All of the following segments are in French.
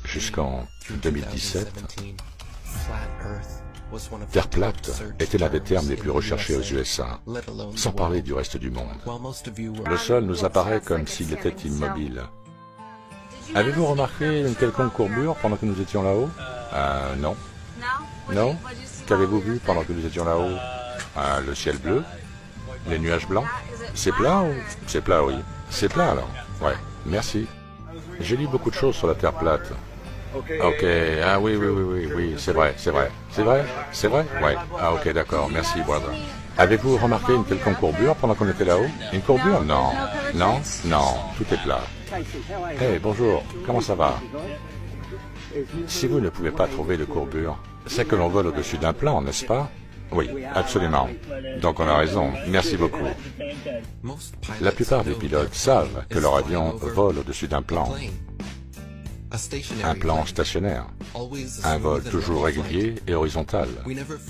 jusqu'en 2017, Terre plate était l'un des termes les plus recherchés aux USA, sans parler du reste du monde. Le sol nous apparaît comme s'il était immobile. Avez-vous remarqué une quelconque courbure pendant que nous étions là-haut? Non. Non? Qu'avez-vous vu pendant que nous étions là-haut? Le ciel bleu? Les nuages blancs? C'est plat ou... C'est plat, oui. C'est plat alors? Ouais, merci. J'ai lu beaucoup de choses sur la Terre plate. Ok, ah oui, c'est vrai. C'est vrai? C'est vrai? Ouais. Ah ok, d'accord, merci, brother. Avez-vous remarqué une quelconque courbure pendant qu'on était là-haut? Une courbure? Non. Non? Non, tout est plat. Hey, bonjour, comment ça va? Si vous ne pouvez pas trouver de courbure, c'est que l'on vole au-dessus d'un plan, n'est-ce pas? Oui, absolument. Donc on a raison, merci beaucoup. La plupart des pilotes savent que leur avion vole au-dessus d'un plan. Un plan stationnaire. Un vol toujours régulier et horizontal.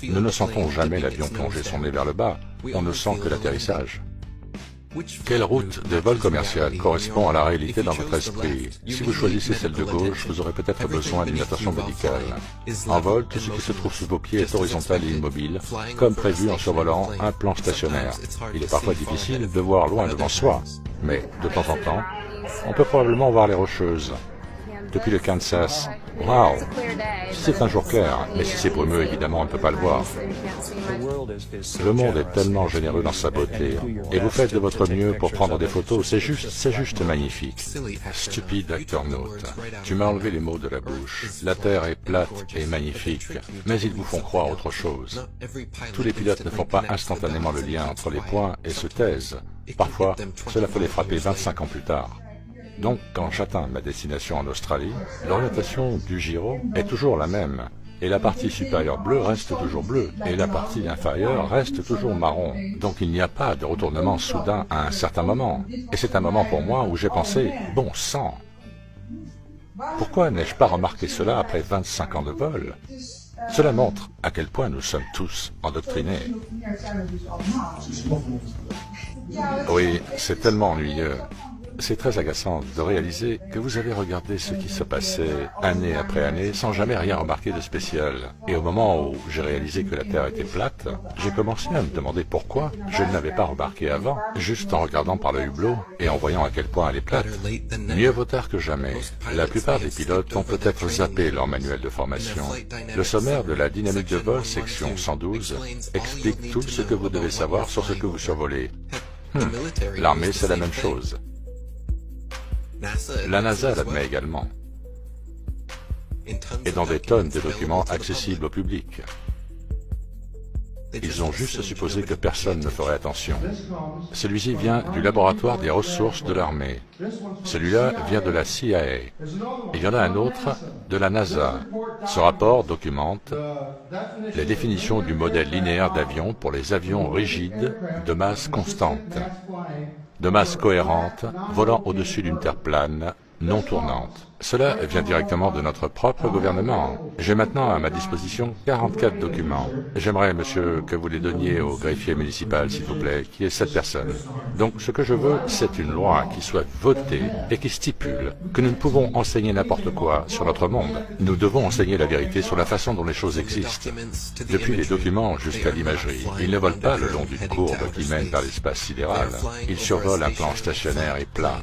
Nous ne sentons jamais l'avion plonger son nez vers le bas, on ne sent que l'atterrissage. Quelle route de vol commercial correspond à la réalité dans votre esprit? Si vous choisissez celle de gauche, vous aurez peut-être besoin d'une attention médicale. En vol, tout ce qui se trouve sous vos pieds est horizontal et immobile, comme prévu en survolant un plan stationnaire. Il est parfois difficile de voir loin devant soi, mais de temps en temps, on peut probablement voir les Rocheuses. Depuis le Kansas, waouh! Si c'est un jour clair, mais si c'est brumeux, évidemment, on ne peut pas le voir. Le monde est tellement généreux dans sa beauté, et vous faites de votre mieux pour prendre des photos, c'est juste magnifique. Stupide acteur-naute, tu m'as enlevé les mots de la bouche. La Terre est plate et magnifique, mais ils vous font croire autre chose. Tous les pilotes ne font pas instantanément le lien entre les points et se taisent. Parfois, cela peut les frapper 25 ans plus tard. Donc, quand j'atteins ma destination en Australie, l'orientation du gyro est toujours la même, et la partie supérieure bleue reste toujours bleue, et la partie inférieure reste toujours marron. Donc il n'y a pas de retournement soudain à un certain moment. Et c'est un moment pour moi où j'ai pensé, bon sang, pourquoi n'ai-je pas remarqué cela après 25 ans de vol? Cela montre à quel point nous sommes tous endoctrinés. Oui, c'est tellement ennuyeux. C'est très agaçant de réaliser que vous avez regardé ce qui se passait année après année sans jamais rien remarquer de spécial. Et au moment où j'ai réalisé que la Terre était plate, j'ai commencé à me demander pourquoi je ne l'avais pas remarqué avant, juste en regardant par le hublot et en voyant à quel point elle est plate. Mieux vaut tard que jamais. La plupart des pilotes ont peut-être zappé leur manuel de formation. Le sommaire de la dynamique de vol, section 112, explique tout ce que vous devez savoir sur ce que vous survolez. L'armée, c'est la même chose. La NASA l'admet également, et dans des tonnes de documents accessibles au public. Ils ont juste supposé que personne ne ferait attention. Celui-ci vient du laboratoire des ressources de l'armée. Celui-là vient de la CIA. Il y en a un autre de la NASA. Ce rapport documente les définitions du modèle linéaire d'avion pour les avions rigides de masse constante, de masse cohérente, volant au-dessus d'une terre plane, non tournante. Cela vient directement de notre propre gouvernement. J'ai maintenant à ma disposition 44 documents. J'aimerais, monsieur, que vous les donniez au greffier municipal, s'il vous plaît, qui est cette personne. Donc, ce que je veux, c'est une loi qui soit votée et qui stipule que nous ne pouvons enseigner n'importe quoi sur notre monde. Nous devons enseigner la vérité sur la façon dont les choses existent. Depuis les documents jusqu'à l'imagerie, ils ne volent pas le long d'une courbe qui mène vers l'espace sidéral. Ils survolent un plan stationnaire et plat.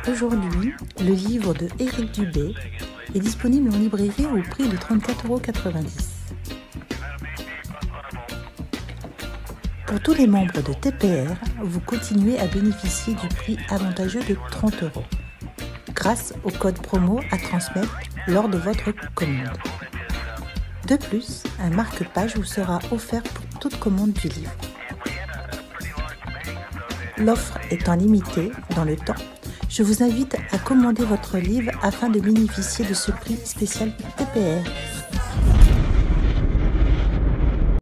Aujourd'hui, le livre de Éric Dubé est disponible en librairie au prix de 34,90 €. Pour tous les membres de TPR, vous continuez à bénéficier du prix avantageux de 30 € grâce au code promo à transmettre lors de votre commande. De plus, un marque-page vous sera offert pour toute commande du livre. L'offre étant limitée dans le temps, je vous invite à commander votre livre afin de bénéficier de ce prix spécial TPR.